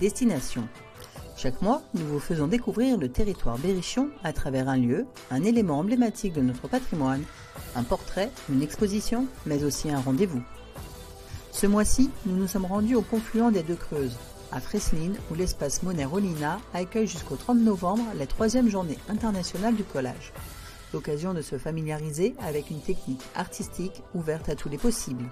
Destination. Chaque mois, nous vous faisons découvrir le territoire berrichon à travers un lieu, un élément emblématique de notre patrimoine, un portrait, une exposition, mais aussi un rendez-vous. Ce mois-ci, nous nous sommes rendus au confluent des deux Creuses, à Fresline, où l'espace Monet Rolina accueille jusqu'au 30 novembre la 3e journée internationale du collage. L'occasion de se familiariser avec une technique artistique ouverte à tous les possibles.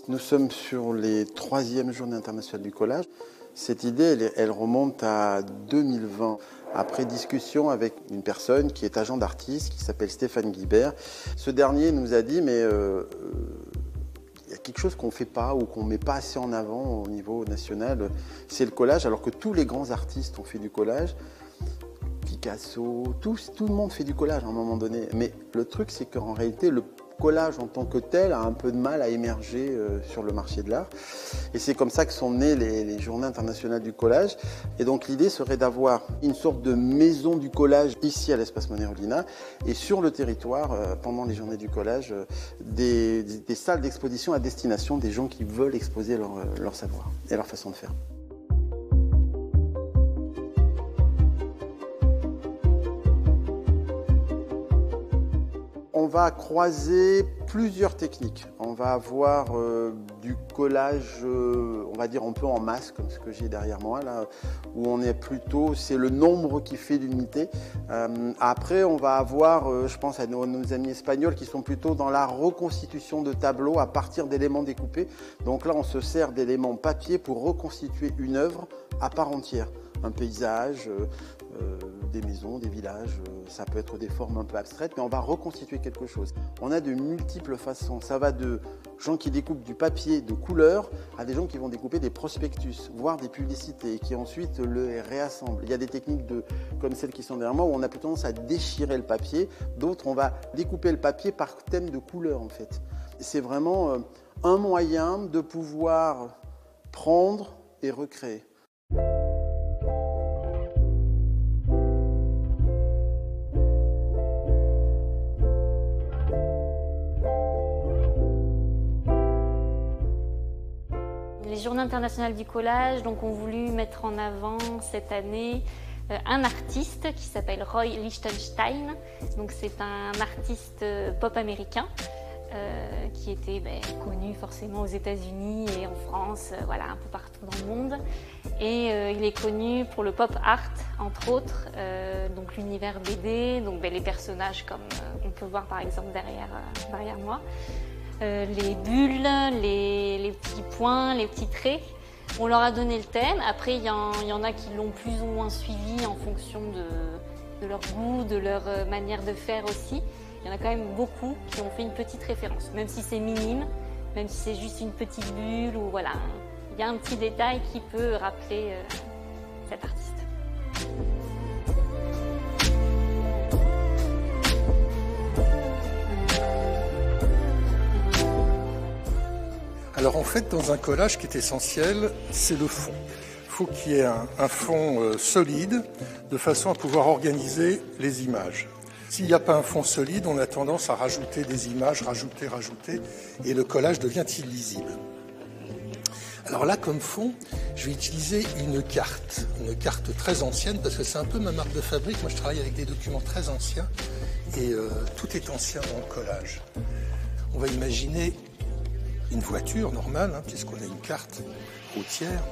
Nous sommes sur les 3e journées internationales du collage. Cette idée, elle remonte à 2020, après discussion avec une personne qui est agent d'artiste, qui s'appelle Stéphane Guibert. Ce dernier nous a dit, mais il y a quelque chose qu'on ne fait pas ou qu'on ne met pas assez en avant au niveau national, c'est le collage, alors que tous les grands artistes ont fait du collage. Picasso, tout le monde fait du collage à un moment donné. Mais le truc, c'est qu'en réalité, le collage en tant que tel a un peu de mal à émerger sur le marché de l'art. Et c'est comme ça que sont nées les Journées internationales du collage. Et donc l'idée serait d'avoir une sorte de maison du collage ici à l'espace Monet Rolina et sur le territoire, pendant les Journées du collage, des salles d'exposition à destination des gens qui veulent exposer leur savoir et leur façon de faire. On va croiser plusieurs techniques. On va avoir du collage, on va dire un peu en masse, comme ce que j'ai derrière moi, là, où on est plutôt, c'est le nombre qui fait l'unité. Après, on va avoir, je pense à nos amis espagnols qui sont plutôt dans la reconstitution de tableaux à partir d'éléments découpés. Donc là, on se sert d'éléments papier pour reconstituer une œuvre à part entière. Un paysage, des maisons, des villages, ça peut être des formes un peu abstraites, mais on va reconstituer quelque chose. On a de multiples façons. Ça va de gens qui découpent du papier de couleur à des gens qui vont découper des prospectus, voire des publicités, et qui ensuite le réassemblent. Il y a des techniques comme celles qui sont derrière moi où on a plutôt tendance à déchirer le papier. D'autres, on va découper le papier par thème de couleur, en fait. C'est vraiment un moyen de pouvoir prendre et recréer. Les Journées internationales du collage ont voulu mettre en avant cette année un artiste qui s'appelle Roy Lichtenstein. Donc c'est un artiste pop américain qui était connu forcément aux États-Unis et en France, voilà, un peu partout dans le monde. Et il est connu pour le pop art, entre autres, donc l'univers BD, donc les personnages comme on peut voir par exemple derrière moi. Les bulles, les petits points, les petits traits. On leur a donné le thème. Après, il y en a qui l'ont plus ou moins suivi en fonction de leur goût, de leur manière de faire aussi. Il y en a quand même beaucoup qui ont fait une petite référence, même si c'est minime, même si c'est juste une petite bulle ou voilà. Il y a un petit détail qui peut rappeler cet artiste. Alors en fait, dans un collage, ce qui est essentiel, c'est le fond. Il faut qu'il y ait un fond solide, de façon à pouvoir organiser les images. S'il n'y a pas un fond solide, on a tendance à rajouter des images, rajouter, et le collage devient illisible. Alors là, comme fond, je vais utiliser une carte très ancienne, parce que c'est un peu ma marque de fabrique. Moi, je travaille avec des documents très anciens, et tout est ancien dans le collage. On va imaginer une voiture normale, puisqu'on a une carte routière,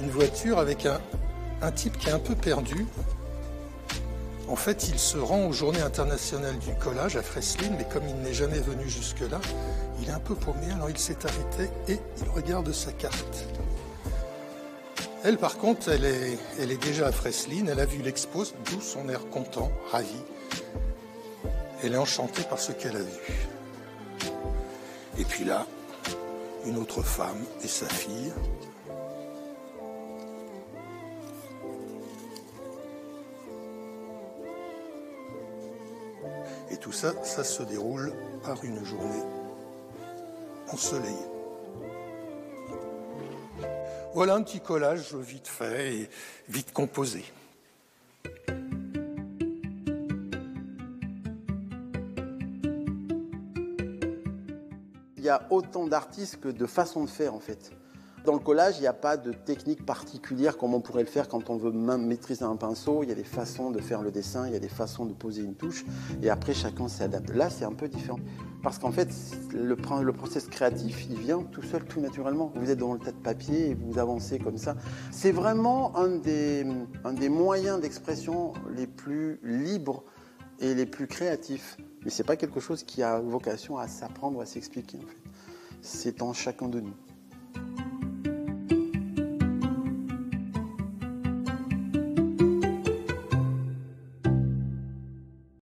une voiture avec un type qui est un peu perdu. En fait, il se rend aux Journées internationales du collage à Fresline, mais comme il n'est jamais venu jusque-là, il est un peu paumé, alors il s'est arrêté et il regarde sa carte. Elle, par contre, elle est déjà à Fresline, elle a vu l'expo, d'où son air content, ravi. Elle est enchantée par ce qu'elle a vu. Et puis là, une autre femme et sa fille. Et tout ça, ça se déroule par une journée ensoleillée. Voilà un petit collage vite fait et vite composé. il y a autant d'artistes que de façons de faire en fait. Dans le collage, il n'y a pas de technique particulière comme on pourrait le faire quand on veut maîtriser un pinceau. Il y a des façons de faire le dessin, il y a des façons de poser une touche et après chacun s'adapte. Là, c'est un peu différent parce qu'en fait, le process créatif, il vient tout seul, tout naturellement. Vous êtes dans le tas de papier et vous avancez comme ça. C'est vraiment un des moyens d'expression les plus libres et les plus créatifs. Mais ce n'est pas quelque chose qui a vocation à s'apprendre, à s'expliquer en fait. C'est en chacun de nous.